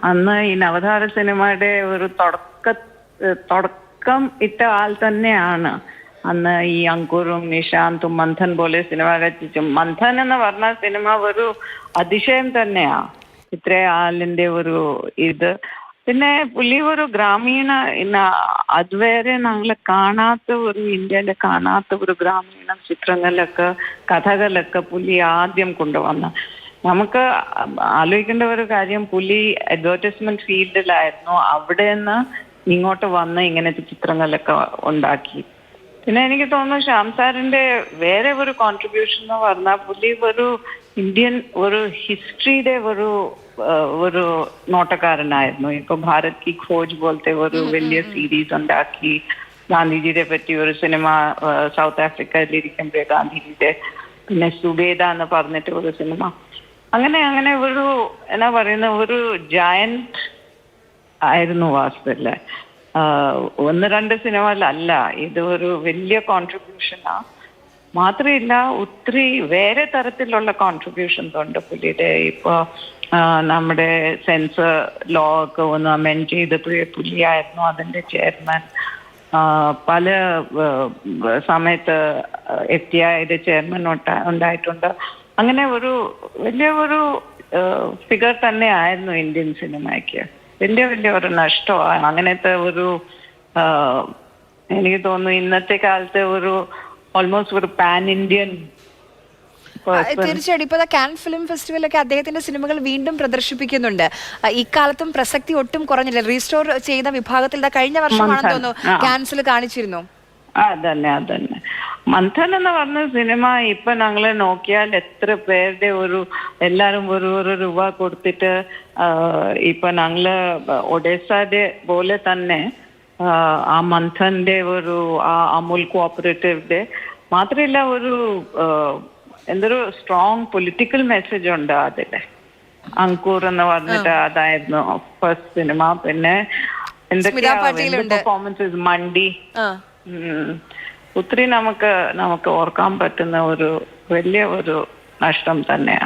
അന്ന് ഈ നവധാര സിനിമയുടെ ഒരു തുടക്കം ഇട്ട ആൾ തന്നെയാണ്. അന്ന് ഈ അങ്കുറും നിശാന്തും മന്ഥൻ പോലെ സിനിമ രചിച്ചും. മന്ഥൻ എന്ന് പറഞ്ഞ സിനിമ ഒരു അതിശയം തന്നെയാ, ഇത്ര ആളിന്റെ ഒരു ഇത്. പിന്നെ പുള്ളി ഒരു ഗ്രാമീണ അതുവരെ ഞങ്ങൾ കാണാത്ത ഒരു ഇന്ത്യയിലെ കാണാത്ത ഒരു ഗ്രാമീണ ചിത്രങ്ങളിലൊക്കെ കഥകളൊക്കെ പുള്ളി ആദ്യം കൊണ്ടുവന്ന. നമുക്ക് ആലോചിക്കേണ്ട ഒരു കാര്യം, പുള്ളി അഡ്വർടൈസ്മെന്റ് ഫീൽഡിലായിരുന്നു, അവിടെ നിന്ന് ഇങ്ങോട്ട് വന്ന് ഇങ്ങനത്തെ ചിത്രങ്ങളൊക്കെ ഉണ്ടാക്കി. പിന്നെ എനിക്ക് തോന്നുന്നു ശ്യാം സാറിന്റെ വേറെ ഒരു കോൺട്രിബ്യൂഷൻ എന്ന് പറഞ്ഞാൽ പുള്ളി ഒരു ഇന്ത്യൻ ഒരു ഹിസ്റ്ററിയുടെ ഒരു നോട്ടക്കാരനായിരുന്നു. ഇപ്പൊ ഭാരത് കി ഖോജ് പോലത്തെ ഒരു വലിയ സീരീസ് ഉണ്ടാക്കി. ഗാന്ധിജിയെ പറ്റി ഒരു സിനിമ സൗത്ത് ആഫ്രിക്കയിലിരിക്കുമ്പോഴേ ഗാന്ധിജിയുടെ. പിന്നെ സുബേദ എന്ന് പറഞ്ഞിട്ട് ഒരു സിനിമ. അങ്ങനെ ഒരു എന്നാ പറയുന്ന ഒരു ജയന്റ് ആയിരുന്നു വാസ്തവല്ലേ. 1-2 സിനിമയിലല്ല, ഇത് ഒരു വലിയ കോൺട്രിബ്യൂഷനാ. മാത്രമല്ല ഒത്തിരി വേറെ തരത്തിലുള്ള കോൺട്രിബ്യൂഷൻസ് ഉണ്ട് പുള്ളിയുടെ. ഇപ്പൊ നമ്മുടെ സെൻസർ ലോ ഒക്കെ ഒന്ന് അമെൻഡ് ചെയ്തപ്പോഴേ പുള്ളിയായിരുന്നു അതിന്റെ ചെയർമാൻ. പല സമയത്ത് FTIയുടെ ചെയർമാൻ ഉണ്ടായിട്ടുണ്ട്. അങ്ങനെ ഒരു വലിയ ഒരു ഫിഗർ തന്നെ ആയിരുന്നു ഇന്ത്യൻ സിനിമയ്ക്ക്. വലിയ ഒരു നഷ്ടമാണ് അങ്ങനത്തെ ഒരു. എനിക്ക് തോന്നുന്നു ഇന്നത്തെ കാലത്ത് ഒരു ഓൾമോസ്റ്റ് ഒരു പാൻ ഇന്ത്യൻ. തീർച്ചയായിട്ടും ഇപ്പൊ കാൻ ഫിലിം ഫെസ്റ്റിവലൊക്കെ അദ്ദേഹത്തിന്റെ സിനിമകൾ വീണ്ടും പ്രദർശിപ്പിക്കുന്നുണ്ട്. ഇക്കാലത്തും പ്രസക്തി ഒട്ടും കുറഞ്ഞില്ല. റീസ്റ്റോർ ചെയ്ത വിഭാഗത്തിൽ കഴിഞ്ഞ വർഷമാണെന്ന് തോന്നുന്നു ക്യാൻസിൽ കാണിച്ചിരുന്നു. അതന്നെ മന്ഥൻ എന്ന് പറഞ്ഞ സിനിമ ഇപ്പൊ ഞങ്ങള് നോക്കിയാൽ എത്ര പേരുടെ എല്ലാരും ഒരു രൂപ കൊടുത്തിട്ട് ഇപ്പൊ ഞങ്ങള് ഒഡീസയുടെ പോലെ തന്നെ ആ മന്ഥന്റെ ആ അമൂൽ കോഓപ്പറേറ്റീവിന്റെ മാത്രമല്ല എന്തൊരു സ്ട്രോങ് പൊളിറ്റിക്കൽ മെസ്സേജ് ഉണ്ട് അതില്. അങ്കൂർ എന്ന് പറഞ്ഞിട്ട് അതായിരുന്നു ഫസ്റ്റ് സിനിമ. പിന്നെ എന്തൊക്കെയാ പെർഫോമൻസസ് മണ്ടി. ഒത്തിരി നമുക്ക് ഓർക്കാൻ പറ്റുന്ന ഒരു വലിയ ഒരു നഷ്ടം തന്നെയാണ്.